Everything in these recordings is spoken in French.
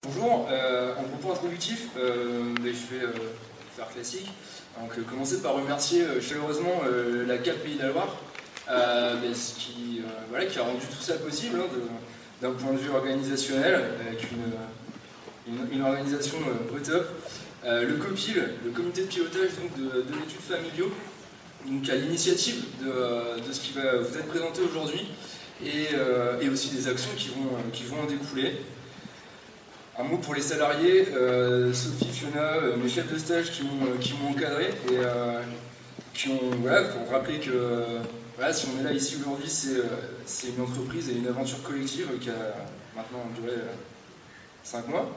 Bonjour, en propos introductif, je vais faire classique. Donc, commencer par remercier chaleureusement la CAP Pays de la Loire, qui a rendu tout ça possible d'un point de vue organisationnel, avec une organisation au top. Le COPIL, le comité de pilotage de l'étude familiaux, donc à l'initiative de ce qui va vous être présenté aujourd'hui, et aussi des actions qui vont en découler. Un mot pour les salariés, Sophie, Fiona, mes chefs de stage qui m'ont encadré et qui ont rappelé que si on est là ici aujourd'hui, c'est une entreprise et une aventure collective qui a maintenant duré 5 mois.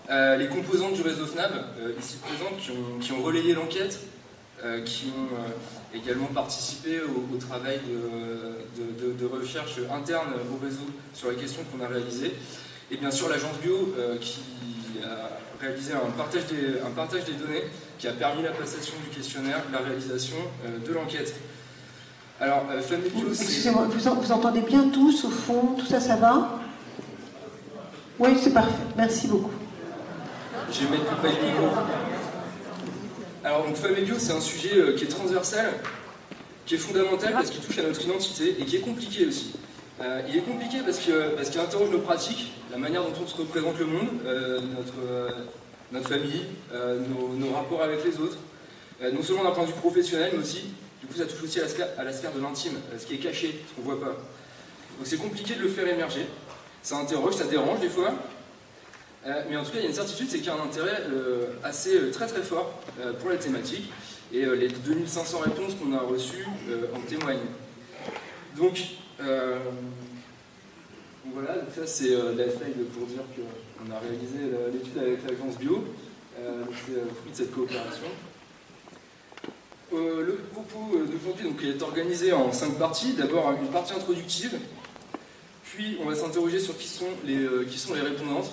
Les composantes du réseau FNAB, ici présentes, qui ont relayé l'enquête, qui ont également participé au travail de recherche interne au réseau sur les questions qu'on a réalisées. Et bien sûr l'agence bio qui a réalisé un partage des données qui a permis la passation du questionnaire, la réalisation de l'enquête. Alors, Famibio, excusez-moi, vous entendez bien tous au fond, tout ça, ça va? Oui, c'est parfait, merci beaucoup. Je vais mettre le micro. Alors, donc, Famibio, c'est un sujet qui est transversal, qui est fondamental parce qu'il touche à notre identité et qui est compliqué aussi. Il est compliqué parce qu'il interroge nos pratiques, la manière dont on se représente le monde, notre famille, nos rapports avec les autres, non seulement d'un point de vue professionnel, mais aussi, du coup, ça touche aussi à la sphère de l'intime, ce qui est caché, ce qu'on ne voit pas. Donc c'est compliqué de le faire émerger, ça interroge, ça dérange des fois, mais en tout cas, il y a une certitude, c'est qu'il y a un intérêt très très fort pour la thématique, et les 2500 réponses qu'on a reçues en témoignent. Donc voilà, donc ça c'est la slide pour dire qu'on a réalisé l'étude avec l'agence bio, c'est le fruit de cette coopération. Le propos d'aujourd'hui est organisé en 5 parties. D'abord une partie introductive, puis on va s'interroger sur qui sont les répondantes,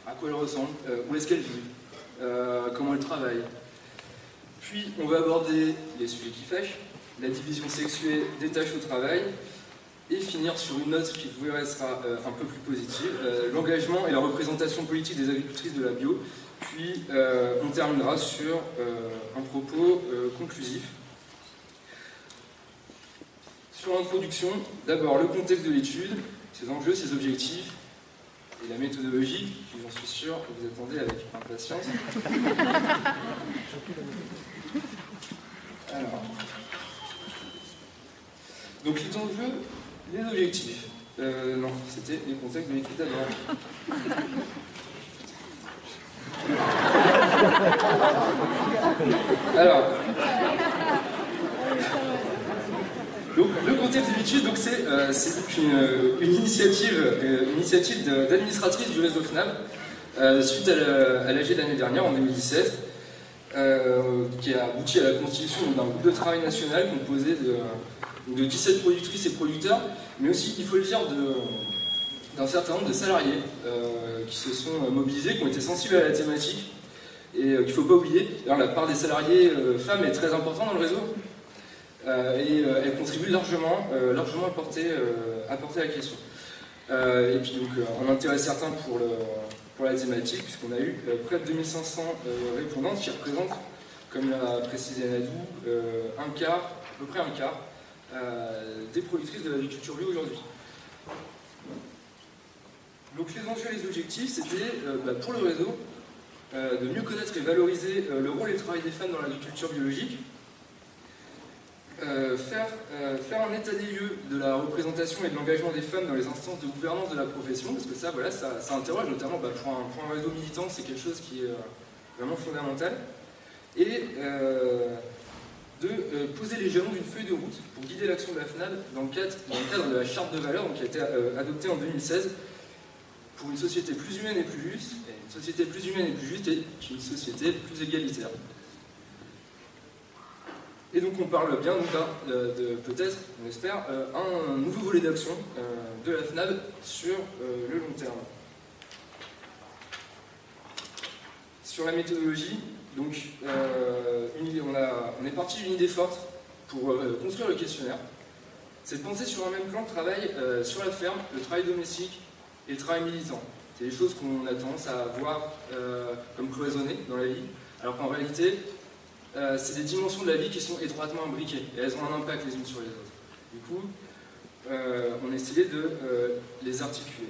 à quoi elles ressemblent, où est-ce qu'elles vivent, comment elles travaillent. Puis on va aborder les sujets qui fâchent, la division sexuée des tâches au travail, et finir sur une note qui vous verrez sera un peu plus positive, l'engagement et la représentation politique des agricultrices de la bio, puis on terminera sur un propos conclusif. Sur l'introduction, d'abord le contexte de l'étude, ses enjeux, ses objectifs, et la méthodologie, qui j'en suis sûr que vous attendez avec impatience. Alors, donc les enjeux, les objectifs. Non, c'était les contextes de l'étude d'abord. Alors, donc, le contexte de l'étude, c'est une initiative d'administratrice du réseau FNAB suite à l'AG de l'année dernière, en 2017, qui a abouti à la constitution d'un groupe de travail national composé de 17 productrices et producteurs, mais aussi, il faut le dire, d'un certain nombre de salariés qui se sont mobilisés, qui ont été sensibles à la thématique, et qu'il ne faut pas oublier. D'ailleurs, la part des salariés femmes est très importante dans le réseau, et elle contribue largement à porter la question. Et puis donc, un intérêt certain pour la thématique, puisqu'on a eu près de 2500 répondantes qui représentent, comme l'a précisé Nadou, à peu près un quart des productrices de l'agriculture bio aujourd'hui. Donc les enjeux et les objectifs, c'était pour le réseau de mieux connaître et valoriser le rôle et le travail des femmes dans l'agriculture biologique, faire un état des lieux de la représentation et de l'engagement des femmes dans les instances de gouvernance de la profession, parce que ça interroge, notamment pour un réseau militant, c'est quelque chose qui est vraiment fondamental, et de poser les jalons d'une feuille de route pour guider l'action de la FNAB dans le cadre de la charte de valeurs qui a été adoptée en 2016 pour une société plus humaine et plus juste, et une société plus humaine et plus juste est une société plus égalitaire. Et donc on parle bien de peut-être, on espère, un nouveau volet d'action de la FNAB sur le long terme. Sur la méthodologie, donc on est parti d'une idée forte pour construire le questionnaire. C'est de penser sur un même plan de travail sur la ferme, le travail domestique et le travail militant. C'est des choses qu'on a tendance à voir comme cloisonnées dans la vie, alors qu'en réalité, c'est des dimensions de la vie qui sont étroitement imbriquées, et elles ont un impact les unes sur les autres. Du coup, on a essayé de les articuler.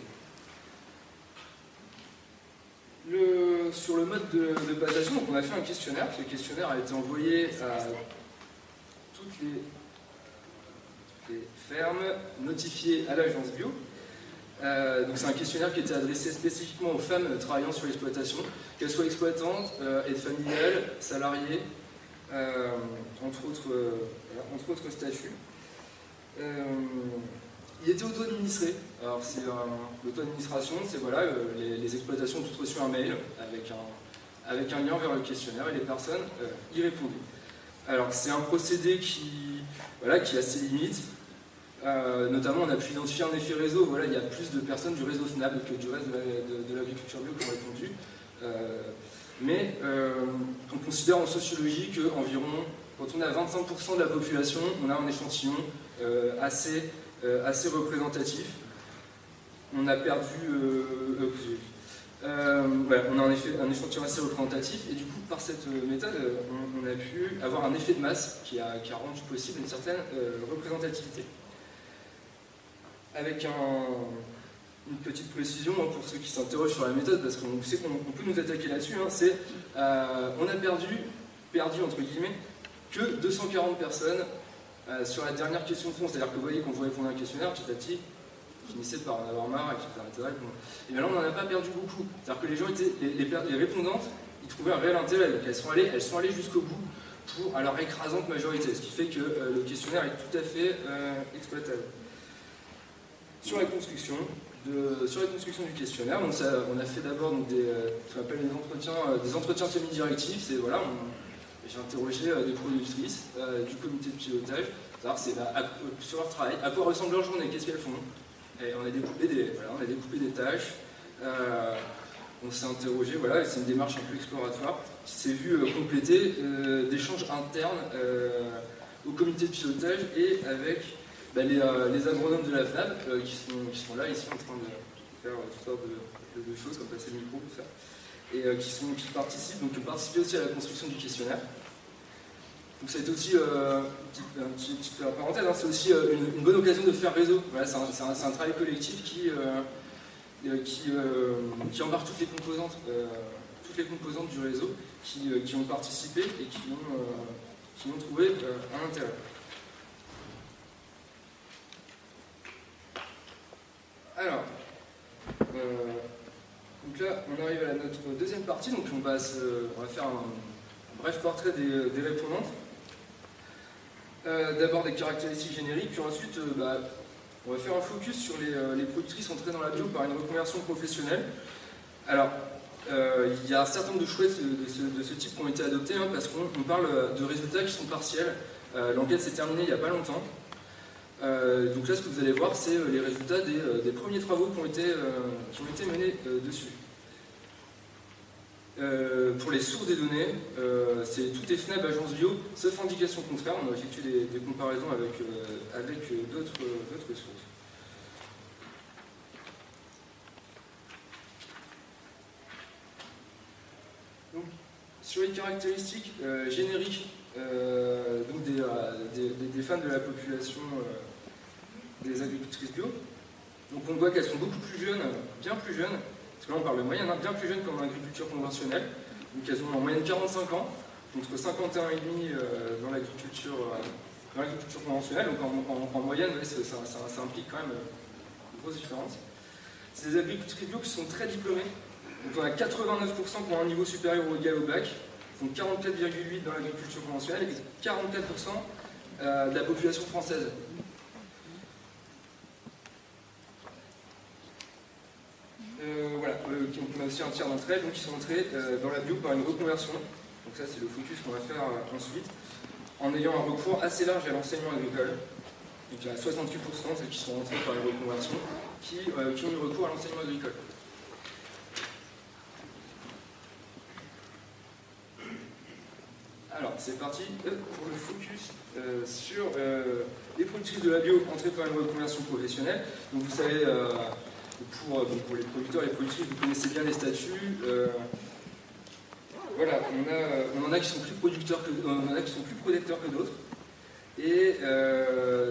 Sur le mode de passation, donc on a fait un questionnaire. Ce questionnaire a été envoyé à toutes les fermes notifiées à l'agence bio. Donc c'est un questionnaire qui était adressé spécifiquement aux femmes travaillant sur l'exploitation, qu'elles soient exploitantes, aides familiales, salariées, entre autres statuts. Il était auto-administré. Alors l'auto-administration, c'est voilà, les exploitations ont toutes reçu un mail avec un lien vers le questionnaire et les personnes y répondaient. Alors c'est un procédé qui a ses limites. Notamment, on a pu identifier un effet réseau. Voilà, il y a plus de personnes du réseau FNAB que du reste de l'agriculture bio qui ont répondu. Mais on considère en sociologie qu'environ, quand on est à 25% de la population, on a un échantillon assez représentatif. On a perdu... on a en effet un échantillon assez représentatif, et du coup, par cette méthode, on a pu avoir un effet de masse qui a rendu possible une certaine représentativité. Avec une petite précision pour ceux qui s'interrogent sur la méthode, parce qu'on sait qu'on peut nous attaquer là-dessus, c'est on a perdu entre guillemets, que 240 personnes sur la dernière question de fond. C'est-à-dire que vous voyez, quand vous répondez à un questionnaire, petit à petit, vous finissez par en avoir marre, etc. Et bien là, on n'en a pas perdu beaucoup. C'est-à-dire que les gens les répondantes, ils trouvaient un réel intérêt. Donc elles sont allées jusqu'au bout à leur écrasante majorité, ce qui fait que le questionnaire est tout à fait exploitable. Sur la construction du questionnaire, donc on a fait d'abord ce qu'on appelle des entretiens semi-directifs. C'est voilà, j'ai interrogé des productrices du comité de pilotage, savoir sur leur travail, à quoi ressemble leur journée, qu'est-ce qu'elles font. Et on a découpé des tâches. On s'est interrogé, voilà, c'est une démarche un peu exploratoire qui s'est vue compléter d'échanges internes au comité de pilotage et avec les agronomes de la FNAB qui sont là ici en train de faire toutes sortes de choses, comme passer le micro, tout ça, et qui participent aussi à la construction du questionnaire. Donc ça a été aussi, petite parenthèse, c'est aussi une bonne occasion de faire réseau. Voilà, c'est un travail collectif qui embarque toutes les composantes du réseau qui ont participé et qui ont trouvé un intérêt. Alors, donc là, on arrive à notre deuxième partie, donc on va faire un bref portrait des répondantes. D'abord des caractéristiques génériques, puis ensuite on va faire un focus sur les productrices entrées dans la bio par une reconversion professionnelle. Alors, il y a un certain nombre de choix de ce type qui ont été adoptés, parce qu'on parle de résultats qui sont partiels. L'enquête s'est terminée il n'y a pas longtemps. Donc là, ce que vous allez voir, c'est les résultats des premiers travaux qui ont été menés dessus. Pour les sources des données, tout est FNAB Agence Bio, sauf indication contraire. On a effectué des comparaisons avec d'autres sources. Donc, sur les caractéristiques génériques donc des femmes de la population des agricultrices bio, donc on voit qu'elles sont beaucoup plus jeunes, bien plus jeunes. Parce que là on parle de moyenne, bien plus jeunes qu'en agriculture conventionnelle. Donc elles ont en moyenne 45 ans, contre 51,5 dans l'agriculture conventionnelle. Donc en moyenne, ça implique quand même une grosse différence. C'est des agricultrices bio qui sont très diplômées. Donc on a 89% qui ont un niveau supérieur ou égal au bac, donc 44,8% dans l'agriculture conventionnelle et 44% de la population française. Voilà, on a aussi un tiers d'entre elles qui sont entrées dans la bio par une reconversion. Donc ça c'est le focus qu'on va faire ensuite, en ayant un recours assez large à l'enseignement agricole. Donc il y a 68% celles qui sont entrées par une reconversion qui ont eu recours à l'enseignement agricole. Alors c'est parti pour le focus sur les productrices de la bio entrées par une reconversion professionnelle. Donc vous savez Pour les producteurs et les productrices, vous connaissez bien les statuts. Voilà, on en a qui sont plus producteurs on en a qui sont plus protecteurs que d'autres. Et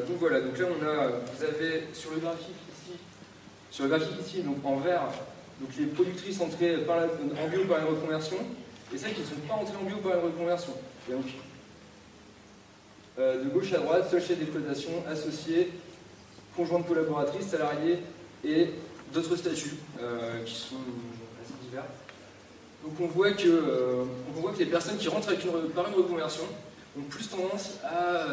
donc voilà, donc là vous avez sur le graphique ici, donc en vert, donc les productrices entrées en bio par une reconversion, et celles qui ne sont pas entrées en bio par une reconversion. Et donc, de gauche à droite, seul chef d'exploitation, associé, conjointe collaboratrice, salarié et d'autres statuts qui sont assez divers. Donc on voit que les personnes qui rentrent par une reconversion ont plus tendance à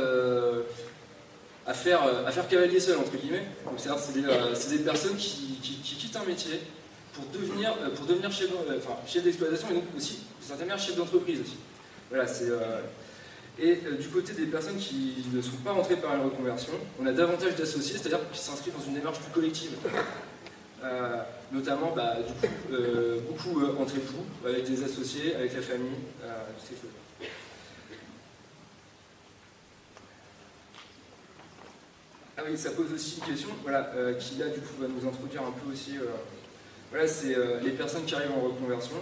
faire cavalier seul, entre guillemets. Donc c'est des personnes qui quittent un métier pour devenir chef d'exploitation et donc aussi, de certaine manière, chef d'entreprise aussi. Voilà, du côté des personnes qui ne sont pas rentrées par une reconversion, on a davantage d'associés, c'est-à-dire qui s'inscrivent dans une démarche plus collective. Notamment, beaucoup entre époux, avec des associés, avec la famille, toutes ces choses. Ah oui, ça pose aussi une question, voilà, qui là du coup va nous introduire un peu aussi. Voilà, c'est les personnes qui arrivent en reconversion.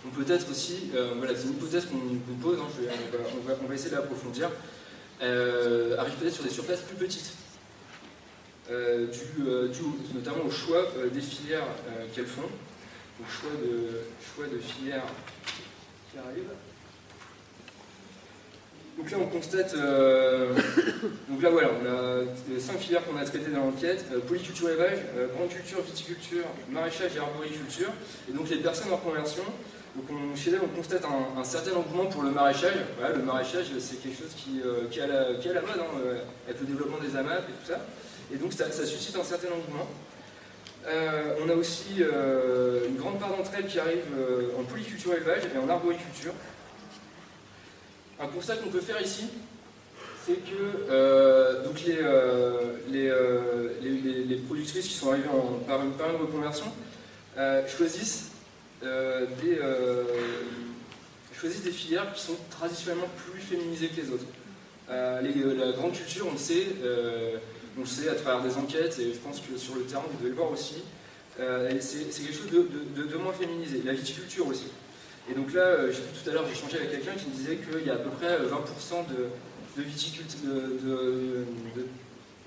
Donc peut-être aussi, voilà, c'est une hypothèse qu'on pose, hein, on va essayer d'approfondir, arrive peut-être sur des surfaces plus petites, dû notamment au choix des filières qu'elles font, donc choix de filières qui arrivent. Donc là on constate, donc là voilà, on a 5 filières qu'on a traitées dans l'enquête, polyculture élevage, grande culture, viticulture, maraîchage et arboriculture, et donc les personnes en reconversion. Donc chez elles, on constate un certain engouement pour le maraîchage. Voilà, le maraîchage, c'est quelque chose qui est à la mode, hein, avec le développement des AMAP et tout ça. Et donc ça suscite un certain engouement. On a aussi une grande part d'entre elles qui arrivent en polyculture élevage et en arboriculture. Un constat qu'on peut faire ici, c'est que donc les productrices qui sont arrivées par une reconversion choisissent des filières qui sont traditionnellement plus féminisées que les autres. La grande culture, on le sait à travers des enquêtes, et je pense que sur le terrain, vous devez le voir aussi, c'est quelque chose de moins féminisé. La viticulture aussi. Et donc là, j'ai vu tout à l'heure, j'ai échangé avec quelqu'un qui me disait qu'il y a à peu près 20%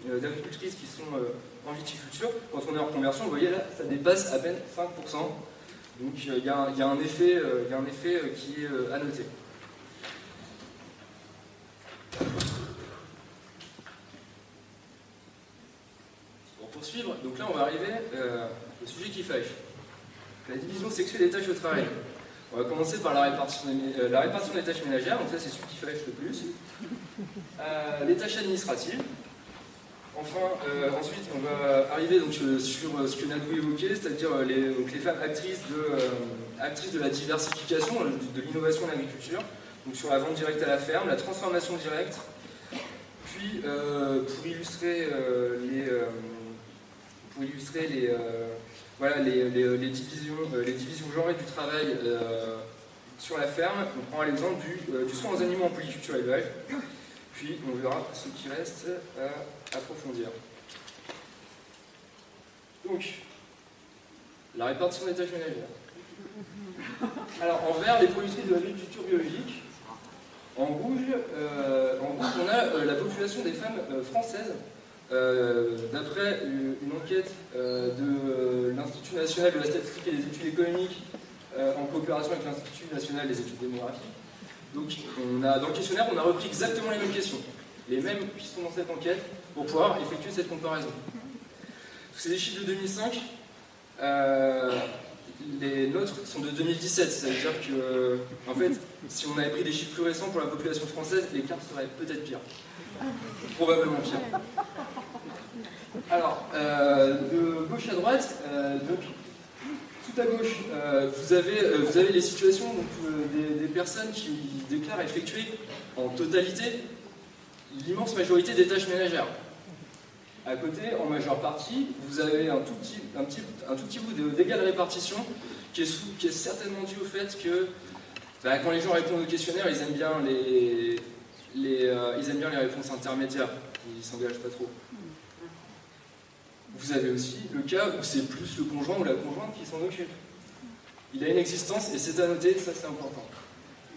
d'agricultrices qui sont en viticulture. Quand on est en reconversion, vous voyez là, ça dépasse à peine 5%. Donc il y a un effet qui est à noter. Pour poursuivre, donc là on va arriver au sujet qui fâche. La division sexuelle des tâches au travail. On va commencer par la répartition des tâches ménagères, donc ça c'est celui qui fâche le plus. Les tâches administratives. Enfin, ensuite, on va arriver donc, sur ce que Nadou évoquait, c'est-à-dire les femmes actrices de la diversification, de l'innovation en agriculture, donc sur la vente directe à la ferme, la transformation directe, puis pour illustrer les divisions genrées du travail sur la ferme, on prend l'exemple du soin aux animaux en polyculture élevage. Puis on verra ce qui reste à approfondir. Donc, la répartition des tâches ménagères. Alors, en vert, les productrices de l'agriculture biologique. En rouge, on a la population des femmes françaises. D'après une enquête de l'Institut national de la statistique et des études économiques en coopération avec l'Institut national des études démographiques. Donc, dans le questionnaire, on a repris exactement les mêmes questions, les mêmes qui sont dans cette enquête, pour pouvoir effectuer cette comparaison. C'est des chiffres de 2005, les nôtres sont de 2017, ça veut dire que, en fait, si on avait pris des chiffres plus récents pour la population française, l'écart serait peut-être pire. Probablement pire. Alors, de gauche à droite, tout à gauche, vous avez les situations donc, des personnes qui déclarent effectuer en totalité l'immense majorité des tâches ménagères. À côté, en majeure partie, vous avez un tout petit bout d'égale répartition qui est certainement dû au fait que quand les gens répondent au questionnaire, ils aiment bien les réponses intermédiaires, ils ne s'engagent pas trop. Vous avez aussi le cas où c'est plus le conjoint ou la conjointe qui s'en occupe. Il a une existence et c'est à noter, ça c'est important.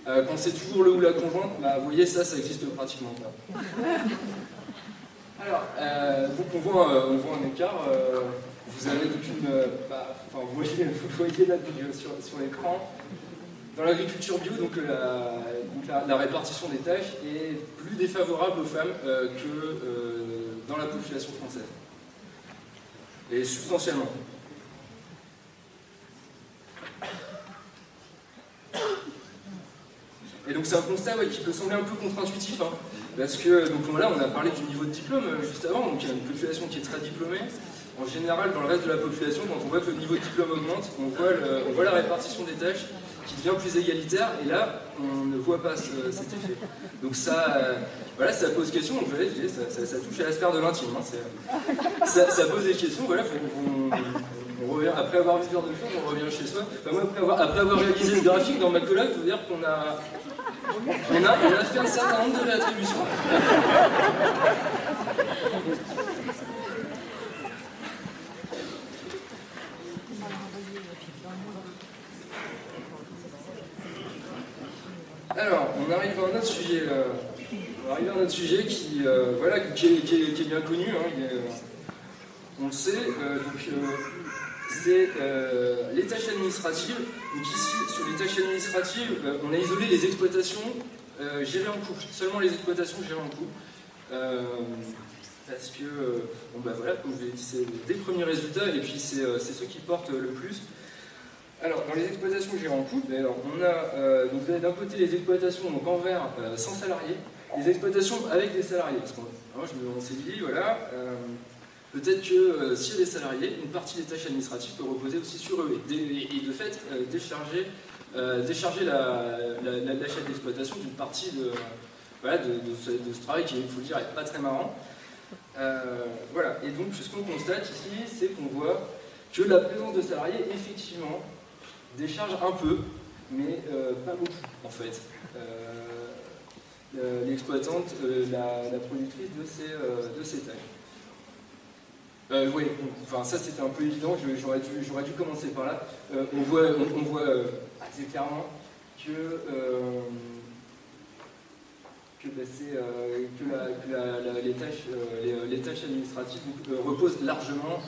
Quand c'est toujours le ou la conjointe, bah, vous voyez, ça existe pratiquement pas. Alors, donc on voit un écart. Vous avez donc vous voyez là sur l'écran. Dans l'agriculture bio, donc la répartition des tâches est plus défavorable aux femmes que dans la population française. Et substantiellement. Et donc c'est un constat qui peut sembler un peu contre-intuitif, hein, parce que donc voilà, on a parlé du niveau de diplôme juste avant, donc il y a une population qui est très diplômée. En général, dans le reste de la population, quand on voit que le niveau de diplôme augmente, on voit la répartition des tâches qui devient plus égalitaire, et là, on ne voit pas cet effet. Donc ça, voilà, ça pose question, donc voilà, ça touche à la sphère de l'intime. Hein, ça pose des questions, voilà, on revient, après avoir vu ce genre de choses, on revient chez soi. Enfin, moi, après avoir réalisé ce graphique dans ma collab, je veux dire qu'on a fait un certain nombre de réattributions. Alors, on arrive à un autre sujet. Qui est bien connu. Hein, on le sait. C'est les tâches administratives. Donc ici, sur les tâches administratives, on a isolé les exploitations gérées en couple. Seulement les exploitations gérées en couple. Parce que, voilà, comme je vous l'ai dit, c'est des premiers résultats, et puis c'est ceux qui portent le plus. Alors, dans les exploitations gérées en couple, on a donc d'un côté les exploitations donc en vert sans salariés, les exploitations avec des salariés. Parce on s'est dit, voilà, peut-être que s'il y a des salariés, une partie des tâches administratives peut reposer aussi sur eux, et de fait décharger la chaîne d'exploitation d'une partie de ce travail qui, il faut le dire, n'est pas très marrant. Voilà, et donc ce qu'on constate ici, c'est qu'on voit que la présence de salariés, effectivement, décharge un peu, mais pas beaucoup en fait. L'exploitante, la productrice de ces tâches. Oui, enfin ça c'était un peu évident, j'aurais dû commencer par là. On voit assez clairement que les tâches administratives reposent largement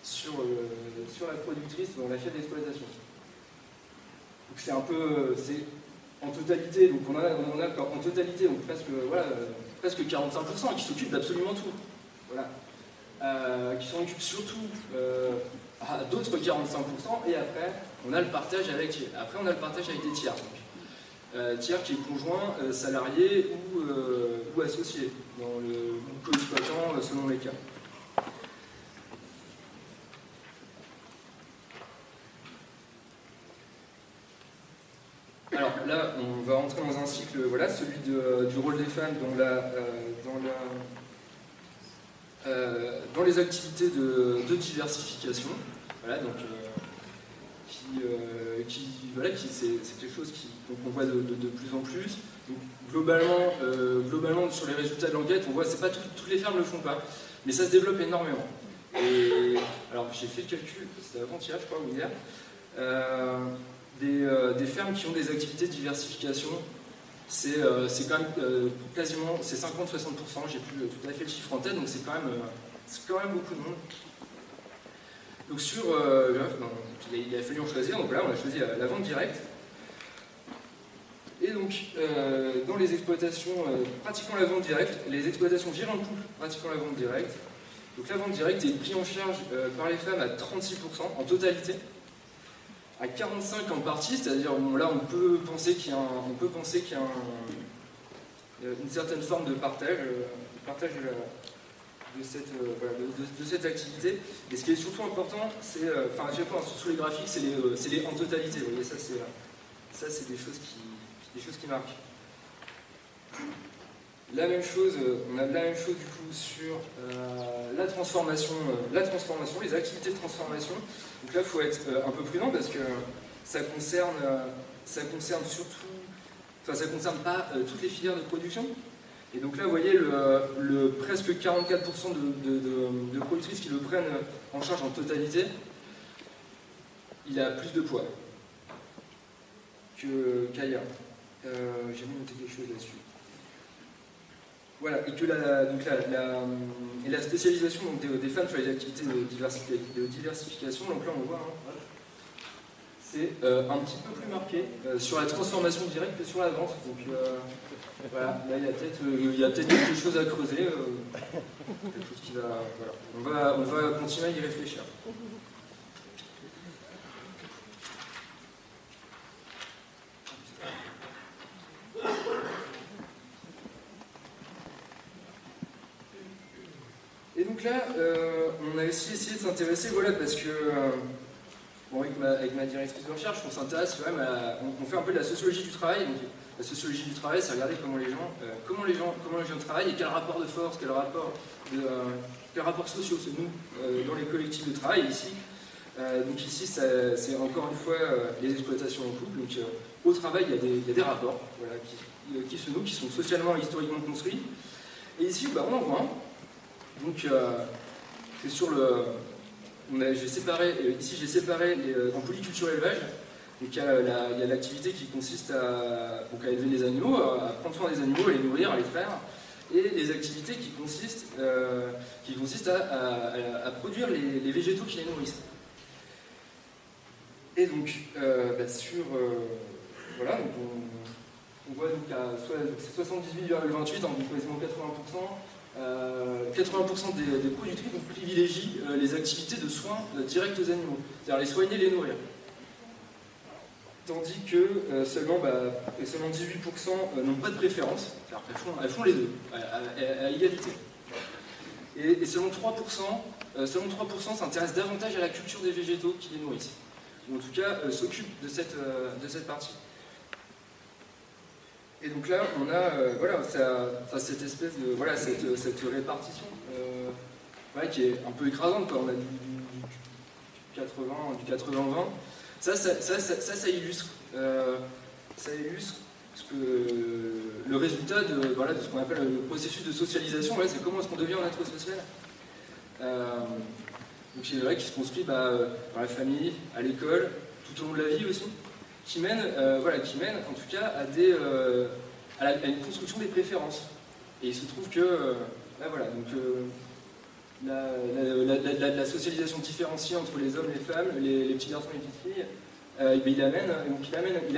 sur la productrice dans la chaîne d'exploitation. Donc c'est un peu, c'est en totalité, donc on a en totalité donc presque 45% qui s'occupent d'absolument tout. Voilà. Qui s'en occupent surtout à d'autres 45%, et après on a le partage avec des tiers. Donc, tiers qui est conjoint, salarié ou associé, dans le co-exploitant selon les cas. Alors là, on va entrer dans un cycle, voilà, celui du rôle des femmes dans les activités de diversification. Voilà, donc c'est quelque chose qu'on voit de plus en plus. Donc, globalement, sur les résultats de l'enquête, on voit que toutes les fermes ne le font pas, mais ça se développe énormément. Et alors j'ai fait le calcul, c'était avant-hier, je crois, ou hier. Des fermes qui ont des activités de diversification, c'est quand même quasiment 50-60%, j'ai plus tout à fait le chiffre en tête, donc c'est quand même beaucoup de monde. Donc il a fallu en choisir, donc là on a choisi la vente directe. Et donc dans les exploitations pratiquant la vente directe, les exploitations gérées en couple pratiquant la vente directe, donc la vente directe est prise en charge par les femmes à 36% en totalité, à 45% en partie, c'est-à-dire là on peut penser qu'il y a une certaine forme de partage de cette activité. Et ce qui est surtout important, c'est, sur les graphiques, c'est les en totalité. Vous voyez, ça c'est des choses qui marquent. La même chose, on a la même chose du coup sur la transformation, les activités de transformation. Donc là, il faut être un peu prudent parce que ça concerne surtout, ça concerne pas toutes les filières de production. Et donc là, vous voyez le presque 44% de productrices qui le prennent en charge en totalité, il a plus de poids qu'ailleurs. J'ai mis noté quelque chose là-dessus. Voilà, et que la spécialisation donc, des femmes sur les activités de diversification, donc là on le voit, hein, c'est un petit peu plus marqué sur la transformation directe que sur la vente. Donc voilà, là il y a peut-être quelque chose à creuser, quelque chose qui va, voilà. On va continuer à y réfléchir. Et donc là, on a aussi essayé de s'intéresser, voilà, parce que bon, avec ma directrice de recherche, on s'intéresse quand même on fait un peu de la sociologie du travail. Donc, la sociologie du travail, c'est regarder comment les gens travaillent et quel rapport de force, quel rapport sociaux se nouent dans les collectifs de travail ici. Donc ici, c'est encore une fois les exploitations en couple. Donc au travail, il y a des rapports, voilà, qui se nouent, qui sont socialement et historiquement construits. Et ici, bah, on en voit un. Donc c'est sur j'ai séparé en polyculture élevage. Donc il y a l'activité qui consiste à élever les animaux, à prendre soin des animaux, à les nourrir, à les traire, et les activités qui consistent à produire les végétaux qui les nourrissent. Et donc voilà, donc on voit donc à 78,28, donc quasiment 80%. 80% des productrices privilégient les activités de soins directs aux animaux, c'est-à-dire les soigner, les nourrir. Tandis que seulement 18% n'ont pas de préférence, c'est-à-dire qu'elles font les deux, à égalité. Et seulement 3% s'intéressent davantage à la culture des végétaux qui les nourrissent, ou en tout cas s'occupent de cette partie. Et donc là, on a cette espèce de cette répartition qui est un peu écrasante, quoi. On a du 80-20. Ça illustre le résultat de ce qu'on appelle le processus de socialisation. C'est comment est-ce qu'on devient un être social. Donc c'est vrai qui se construit dans la famille, à l'école, tout au long de la vie aussi, qui mène en tout cas à une construction des préférences. Et il se trouve que la socialisation différenciée entre les hommes et les femmes, les petits garçons et les petites filles,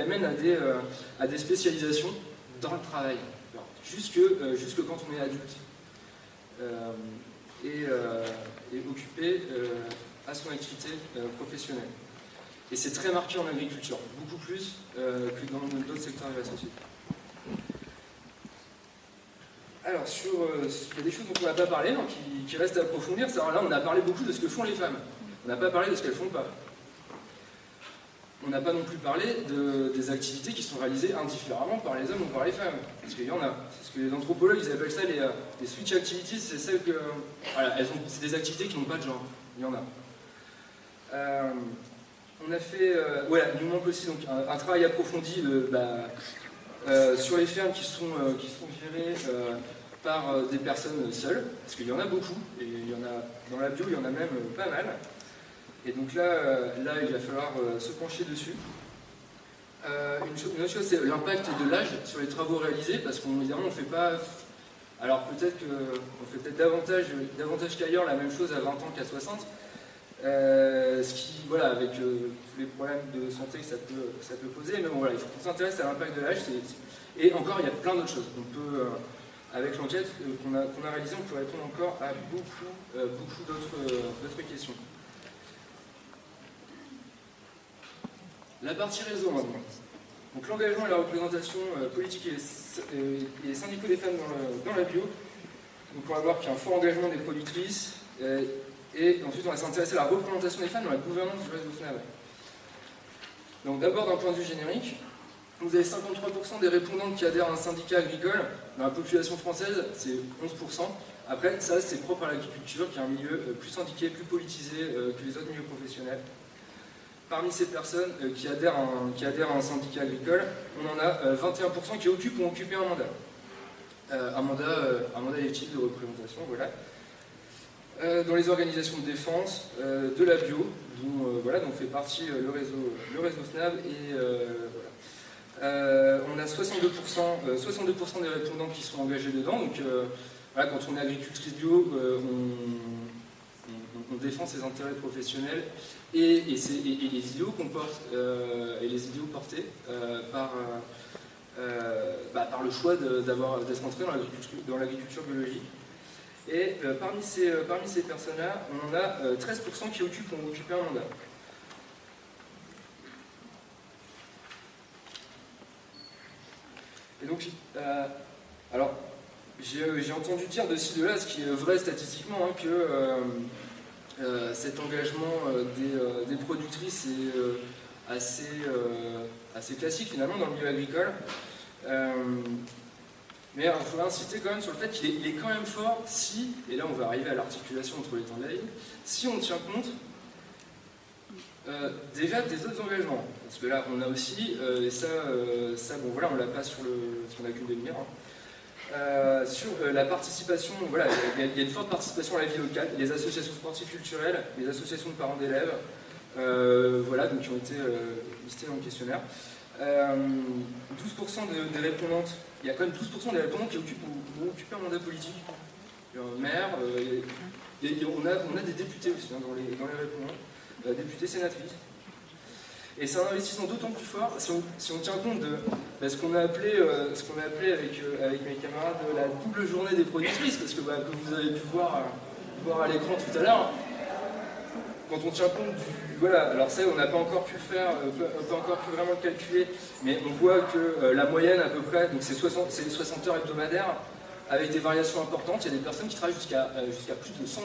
il amène à des spécialisations dans le travail, jusque quand on est adulte et occupé à son activité professionnelle. Et c'est très marqué en agriculture, beaucoup plus que dans d'autres secteurs de la société. Alors, il y a des choses dont on n'a pas parlé, qui restent à approfondir. Là, on a parlé beaucoup de ce que font les femmes. On n'a pas parlé de ce qu'elles font pas. On n'a pas non plus parlé des activités qui sont réalisées indifféremment par les hommes ou par les femmes. Parce qu'il y en a. C'est ce que les anthropologues ils appellent ça les switch activities. C'est celles que. Voilà, c'est des activités qui n'ont pas de genre. Il y en a. On a fait. Il nous manque aussi donc, un travail approfondi sur les fermes qui sont gérées par des personnes seules, parce qu'il y en a beaucoup, et il y en a dans la bio, il y en a même pas mal. Et donc là il va falloir se pencher dessus. Une autre chose, c'est l'impact de l'âge sur les travaux réalisés, parce qu'évidemment on ne fait pas. Alors peut-être qu'on fait davantage qu'ailleurs la même chose à 20 ans qu'à 60. Ce qui, avec tous les problèmes de santé que ça peut poser, mais bon, il faut qu'on s'intéresse à l'impact de l'âge. Et encore, il y a plein d'autres choses. On peut, avec l'enquête qu'on a réalisée, on peut répondre encore à beaucoup d'autres questions. La partie réseau maintenant. Donc l'engagement et la représentation politique et syndicaux des femmes dans la bio. Donc on va voir qu'il y a un fort engagement des productrices. Et ensuite, on va s'intéresser à la représentation des femmes dans la gouvernance du réseau FNAB. Donc d'abord, d'un point de vue générique, vous avez 53% des répondantes qui adhèrent à un syndicat agricole. Dans la population française, c'est 11%. Après, ça, c'est propre à l'agriculture, qui est un milieu plus syndiqué, plus politisé que les autres milieux professionnels. Parmi ces personnes qui adhèrent à un syndicat agricole, on en a 21% qui occupent ou ont occupé un mandat. un mandat électif de représentation, voilà. Dans les organisations de défense, de la bio, dont fait partie le réseau SNAB, et voilà. On a 62% des répondants qui sont engagés dedans, donc voilà, quand on est agricultrice bio, on défend ses intérêts professionnels et les idéaux qu'on porte, et les idéaux portés par le choix d'être entré dans l'agriculture biologique. Et parmi ces personnes-là, on en a 13% qui ont occupé un mandat. Et donc, alors, j'ai entendu dire de ci, de là, ce qui est vrai statistiquement, hein, que cet engagement des productrices est assez classique finalement dans le milieu agricole. Mais il faudrait insister quand même sur le fait qu'il est quand même fort si, et là on va arriver à l'articulation entre les temps de la vie, si on tient compte déjà des autres engagements. Parce que là on a aussi, et ça bon voilà, on l'a pas sur la qu'une demi-heure, hein, sur la participation, voilà, il y a une forte participation à la vie locale, les associations sportives culturelles, les associations de parents d'élèves, voilà, donc qui ont été listées dans le questionnaire. 12% des répondantes, il y a quand même 12% des répondants qui ont occupé un mandat politique. Maire, on a des députés aussi hein, dans les répondants, députés, sénatrices. Et c'est un investissement d'autant plus fort si on tient compte de ce qu'on a appelé avec mes camarades la double journée des productrices, parce que comme vous avez pu voir à l'écran tout à l'heure, quand on tient compte voilà, alors ça on n'a pas encore pu vraiment le calculer, mais on voit que la moyenne à peu près, donc c'est 60 heures hebdomadaires, avec des variations importantes. Il y a des personnes qui travaillent jusqu'à plus de 100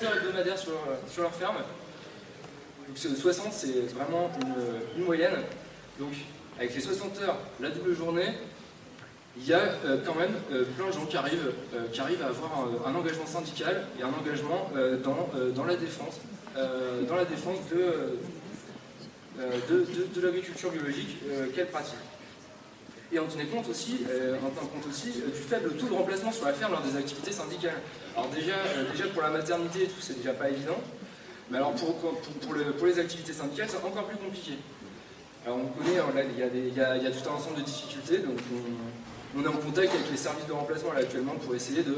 heures hebdomadaires sur leur ferme. Donc 60 c'est vraiment une moyenne. Donc avec les 60 heures, la double journée, il y a quand même plein de gens qui arrivent à avoir un engagement syndical et un engagement dans la défense. De l'agriculture biologique qu'elle pratique. Et on tenait compte aussi, du faible taux de remplacement sur la ferme lors des activités syndicales. Alors déjà pour la maternité et tout, c'est déjà pas évident, mais alors pour les activités syndicales, c'est encore plus compliqué. Alors on connaît, là, il y a tout un ensemble de difficultés, donc on est en contact avec les services de remplacement là, actuellement pour essayer de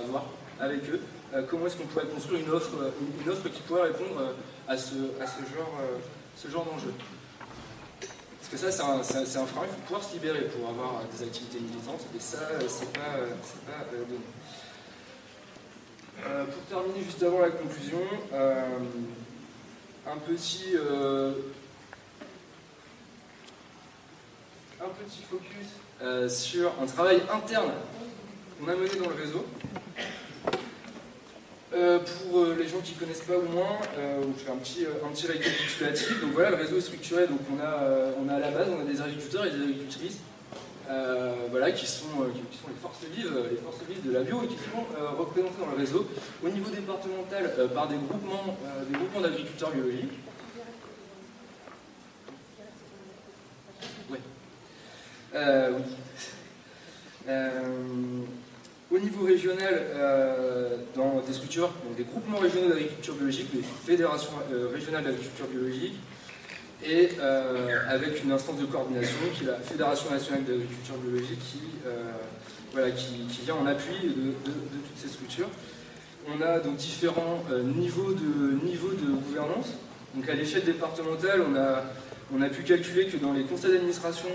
voir avec eux comment est-ce qu'on pourrait construire une offre qui pourrait répondre à ce genre d'enjeu. Parce que ça, c'est un frein, il faut pouvoir se libérer pour avoir des activités militantes, et ça, c'est pas donné. Pour terminer, juste avant la conclusion, un petit focus sur un travail interne qu'on a mené dans le réseau. Pour les gens qui ne connaissent pas ou moins, on fait un petit récapitulatif. Donc voilà, le réseau est structuré. Donc on a à la base, on a des agriculteurs et des agricultrices, voilà, qui sont les forces vives de la bio et qui sont représentés dans le réseau au niveau départemental par des groupements d'agriculteurs biologiques. Ouais. Oui. Au niveau régional, dans des structures, donc des groupements régionaux d'agriculture biologique, les fédérations régionales d'agriculture biologique, et avec une instance de coordination qui est la Fédération nationale d'agriculture biologique qui vient en appui de toutes ces structures. On a donc différents niveaux de gouvernance. Donc à l'échelle départementale, on a pu calculer que dans les conseils d'administration,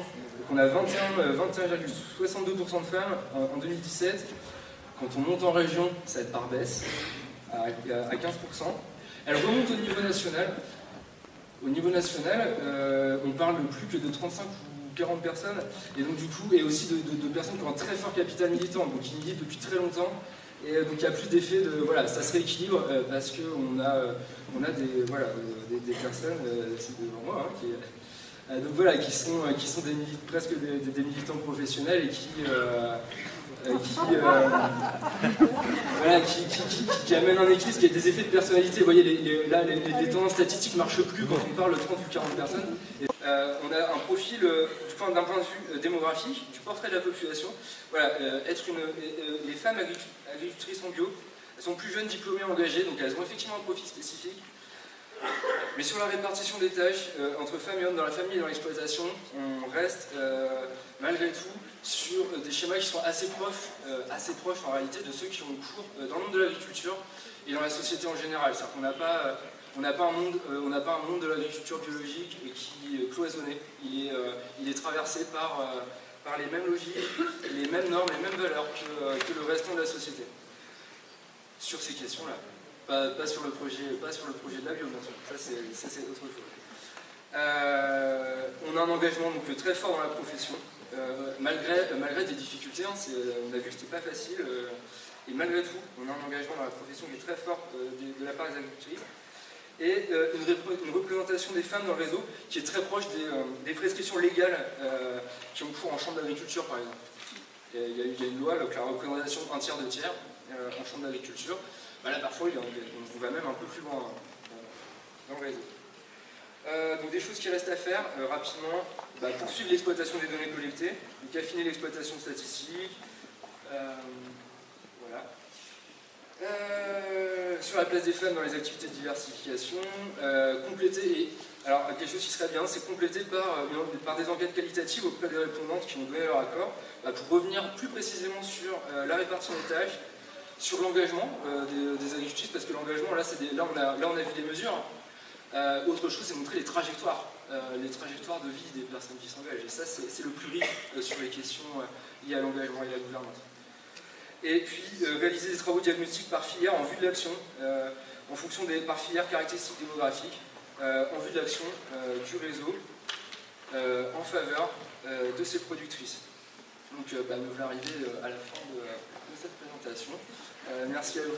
on a 21,62% de femmes en 2017. Quand on monte en région, cette part baisse à 15%. Elle remonte au niveau national. Au niveau national, on parle de plus que de 35 ou 40 personnes, et donc du coup, et aussi de personnes qui ont un très fort capital militant, donc qui militent depuis très longtemps. Et donc il y a plus d'effet voilà, ça se rééquilibre parce qu'on a des personnes, c'est devant moi, donc voilà, qui sont presque des militants professionnels et voilà, qui amène un équilibre, qui a des effets de personnalité. Vous voyez, les tendances statistiques ne marchent plus quand on parle de 30 ou 40 personnes. Et, on a un profil d'un point de vue démographique, du portrait de la population. Voilà, les femmes agricultrices en bio, elles sont plus jeunes, diplômées, engagées, donc elles ont effectivement un profil spécifique. Mais sur la répartition des tâches entre femmes et hommes dans la famille et dans l'exploitation, on reste malgré tout sur des schémas qui sont assez proches en réalité de ceux qui ont cours dans le monde de l'agriculture et dans la société en général. C'est-à-dire qu'on n'a pas un monde de l'agriculture biologique qui est cloisonné. Il est traversé par les mêmes logiques, les mêmes normes, les mêmes valeurs que le restant de la société. Sur ces questions-là. Pas sur le projet de la bio, bien sûr. Ça, c'est autre chose. On a un engagement donc, très fort dans la profession, malgré des difficultés. Hein, on a vu que c'était pas facile. Et malgré tout, on a un engagement dans la profession qui est très fort de la part des agricultrices. Et une représentation des femmes dans le réseau qui est très proche des prescriptions légales qui ont cours en chambre d'agriculture, par exemple. Il y a une loi, donc la représentation un tiers, 2 tiers en chambre d'agriculture. Bah là, parfois, on va même un peu plus loin dans le réseau. Donc des choses qui restent à faire rapidement, poursuivre l'exploitation des données collectées, donc affiner l'exploitation statistique, voilà. Sur la place des femmes dans les activités de diversification, compléter, alors quelque chose qui serait bien, c'est compléter par des enquêtes qualitatives auprès des répondantes qui ont donné leur accord, pour revenir plus précisément sur la répartition des tâches, sur l'engagement des agricultrices, parce que l'engagement, là on a vu des mesures. Autre chose, c'est montrer les trajectoires de vie des personnes qui s'engagent. Et ça, c'est le plus riche sur les questions liées à l'engagement et à la gouvernance. Et puis, réaliser des travaux diagnostiques par filière en vue de l'action, en fonction par filière caractéristiques démographiques, en vue de l'action du réseau, en faveur de ces productrices. Donc, nous voulons arriver à la fin de cette présentation. Merci à vous.